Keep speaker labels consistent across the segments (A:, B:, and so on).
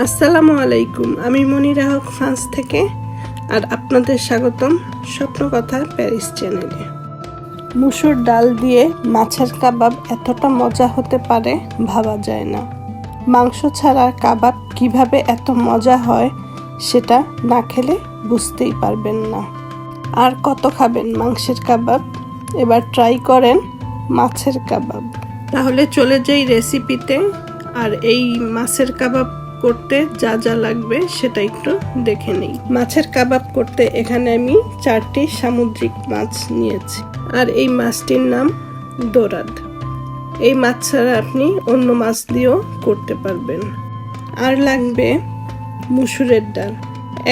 A: আসসালামু আলাইকুম। আমি মনিরা হক ফ্রান্স থেকে, আর আপনাদের স্বাগতম স্বপ্নকথা প্যারিস চ্যানেলে। মুসুর ডাল দিয়ে মাছের কাবাব এতটা মজা হতে পারে ভাবা যায় না। মাংস ছাড়া কাবাব কিভাবে এত মজা হয় সেটা না খেলে বুঝতেই পারবেন না। আর কত খাবেন মাংসের কাবাব? এবার ট্রাই করেন মাছের কাবাব। তাহলে চলে যাই রেসিপিতে। আর এই মাছের কাবাব করতে যা যা লাগবে সেটা একটু দেখে নেই। মাছের কাবাব করতে এখানে আমি 4টি সামুদ্রিক মাছ নিয়েছি, আর এই মাছটির নাম দোরাদ। এই মাছ ছাড়া আপনি অন্য মাছ দিয়েও করতে পারবেন। আর লাগবে মুসুরের ডাল।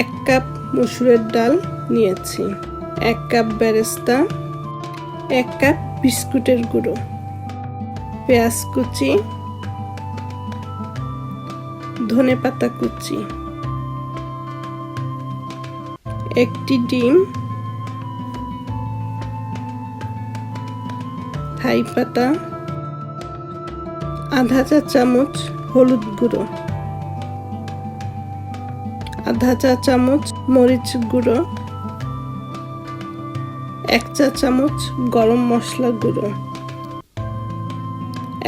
A: 1 কাপ মুসুরের ডাল নিয়েছি, 1 কাপ বেরেস্তা, 1 কাপ বিস্কুটের গুঁড়ো, পেঁয়াজ কুচি, ধনেপাতা কুচি, 1টি ডিম, থাই পাতা, আধা চা চামচ হলুদ গুঁড়ো, আধা চা চামচ মরিচ গুঁড়ো, 1 চা চামচ গরম মশলা গুঁড়ো,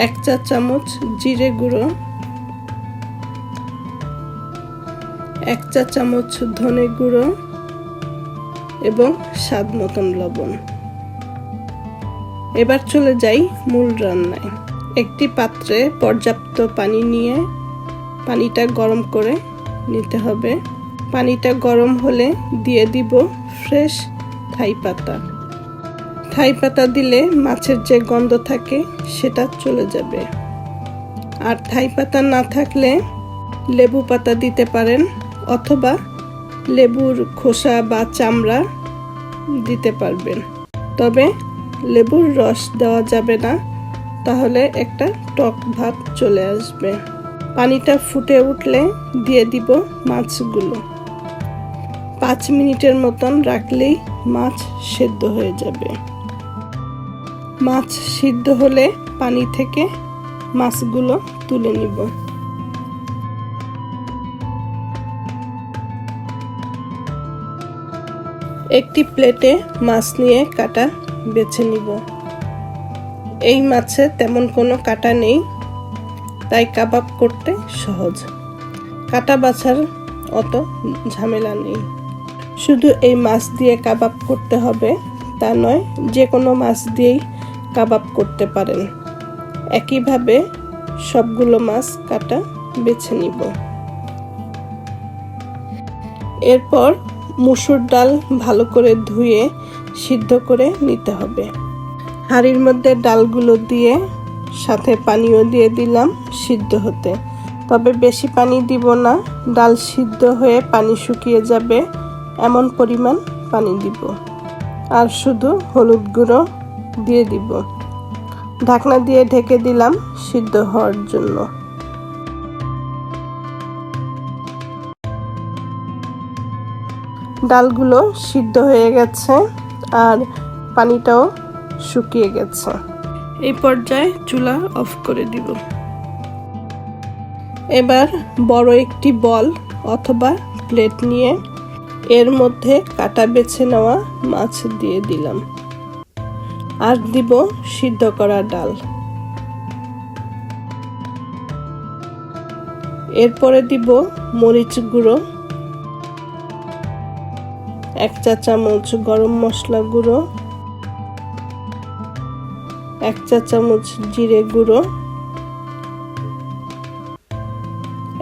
A: 1 চা চামচ জিরে গুঁড়ো, 1 চা চামচ ধনে গুঁড়ো এবং স্বাদ মতন লবণ। এবার চলে যাই মূল রান্নায়। একটি পাত্রে পর্যাপ্ত পানি নিয়ে পানিটা গরম করে নিতে হবে। পানিটা গরম হলে দিয়ে দিব ফ্রেশ থাই পাতা। থাই পাতা দিলে মাছের যে গন্ধ থাকে সেটা চলে যাবে। আর থাই পাতা না থাকলে লেবু পাতা দিতে পারেন, অথবা লেবুর খোসা বা চামড়া দিতে পারবেন। তবে লেবুর রস দেওয়া যাবে না, তাহলে একটা টক ভাব চলে আসবে। পানিটা ফুটে উঠলে দিয়ে দিব মাছগুলো। 5 মিনিটের মতন রাখলেই মাছ সেদ্ধ হয়ে যাবে। মাছ সিদ্ধ হলে পানি থেকে মাছগুলো তুলে নিব। একটি প্লেটে মাছ নিয়ে কাটা বেছে নিব। এই মাছে তেমন কোনো কাটা নেই, তাই কাবাব করতে সহজ। কাটা বাছার অত ঝামেলা নেই। শুধু এই মাছ দিয়ে কাবাব করতে হবে তা নয়, যে কোনো মাছ দিয়েই কাবাব করতে পারেন। একইভাবে সবগুলো মাছ কাটা বেছে নিব। এরপর মুসুর ডাল ভালো করে ধুয়ে সিদ্ধ করে নিতে হবে। হাঁড়ির মধ্যে ডালগুলো দিয়ে সাথে পানিও দিয়ে দিলাম সিদ্ধ হতে। তবে বেশি পানি দিব না, ডাল সিদ্ধ হয়ে পানি শুকিয়ে যাবে এমন পরিমাণ পানি দিব। আর শুধু হলুদ গুঁড়ো দিয়ে দিব। ঢাকনা দিয়ে ঢেকে দিলাম সিদ্ধ হওয়ার জন্য। ডালগুলো সিদ্ধ হয়ে গেছে আর পানিটাও শুকিয়ে গেছে। এই পর্যায়ে চুলা অফ করে দিব। এবার বড় একটি বল অথবা প্লেট নিয়ে এর মধ্যে কাটা বেছে নেওয়া মাছ দিয়ে দিলাম, আর দিব সিদ্ধ করা ডাল। এরপরে দিব মরিচ গুঁড়ো, 1 চা চামচ গরম মশলা গুঁড়ো, 1 চা চামচ জিরে গুঁড়ো,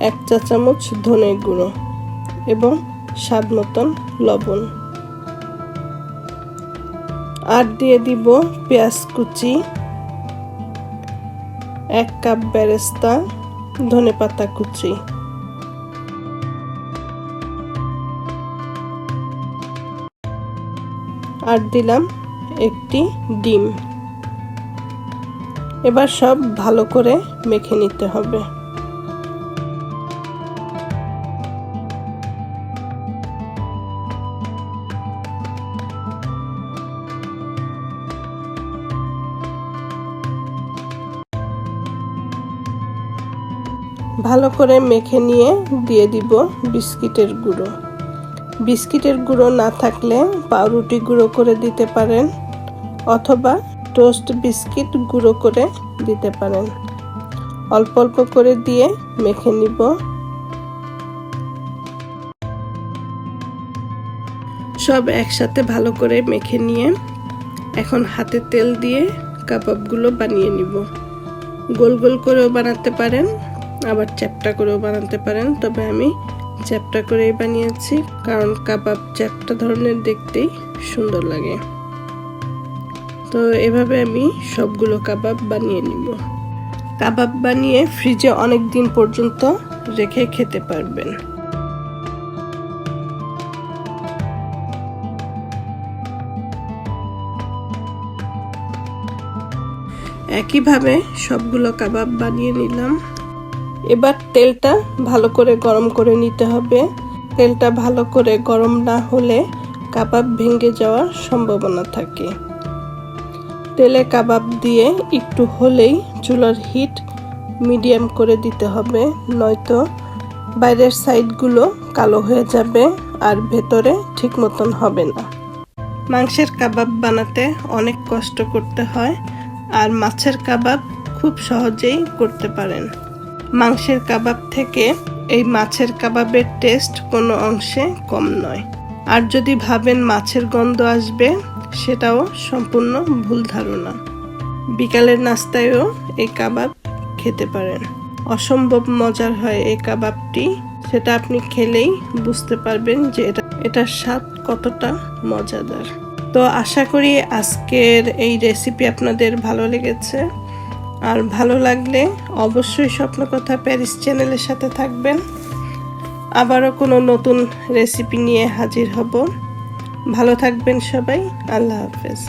A: 1 চা চামচ ধনে গুঁড়ো এবং স্বাদ মতন লবণ। আর দিয়ে দিব পেঁয়াজ কুচি, 1 কাপ বেরেস্তা, ধনেপাতা কুচি। আর দিলাম একটি ডিম। এবার সব ভালো করে মেখে নিতে হবে। ভালো করে মেখে নিয়ে দিয়ে দিব বিস্কিটের গুঁড়ো। বিস্কিটের গুঁড়ো না থাকলে পাউরুটি গুঁড়ো করে দিতে পারেন অথবা টোস্ট বিস্কিট গুঁড়ো করে দিতে পারেন। অল্প অল্প করে দিয়ে মেখে নিব। সব একসাথে ভালো করে মেখে নিয়ে এখন হাতে তেল দিয়ে কাবাবগুলো বানিয়ে নিব। গোল গোল করেও বানাতে পারেন, আবার চ্যাপ্টা করেও বানাতে পারেন, তবে আমি চ্যাপ্টা করেই বানিয়েছি, কারণ কাবাব চ্যাপ্টা ধরনের দেখতেই সুন্দর লাগে। তো এভাবে আমি সবগুলো কাবাব বানিয়ে নিব। কাবাব বানিয়ে ফ্রিজে অনেক দিন পর্যন্ত রেখে খেতে পারবেন। একইভাবে সবগুলো কাবাব বানিয়ে নিলাম। এবার তেলটা ভালো করে গরম করে নিতে হবে। তেলটা ভালো করে গরম না হলে কাবাব ভেঙে যাওয়ার সম্ভাবনা থাকে। তেলে কাবাব দিয়ে একটু হলেই চুলার হিট মিডিয়াম করে দিতে হবে, নয়তো বাইরের সাইডগুলো কালো হয়ে যাবে আর ভেতরে ঠিক মতন হবে না। মাংসের কাবাব বানাতে অনেক কষ্ট করতে হয়, আর মাছের কাবাব খুব সহজেই করতে পারেন। মাংসের কাবাব থেকে এই মাছের কাবাবের টেস্ট কোনো অংশে কম নয়। আর যদি ভাবেন মাছের গন্ধ আসবে, সেটাও সম্পূর্ণ ভুল ধারণা। বিকালের নাস্তায়ও এই কাবাব খেতে পারেন। অসম্ভব মজার হয় এই কাবাবটি, সেটা আপনি খেলেই বুঝতে পারবেন যে এটার স্বাদ কতটা মজাদার। তো আশা করি আজকের এই রেসিপি আপনাদের ভালো লেগেছে। আর ভালো লাগলে অবশ্যই স্বপ্নকথা প্যারিস চ্যানেলের সাথে থাকবেন। আবারও কোনো নতুন রেসিপি নিয়ে হাজির হব। ভালো থাকবেন সবাই। আল্লাহ হাফেজ।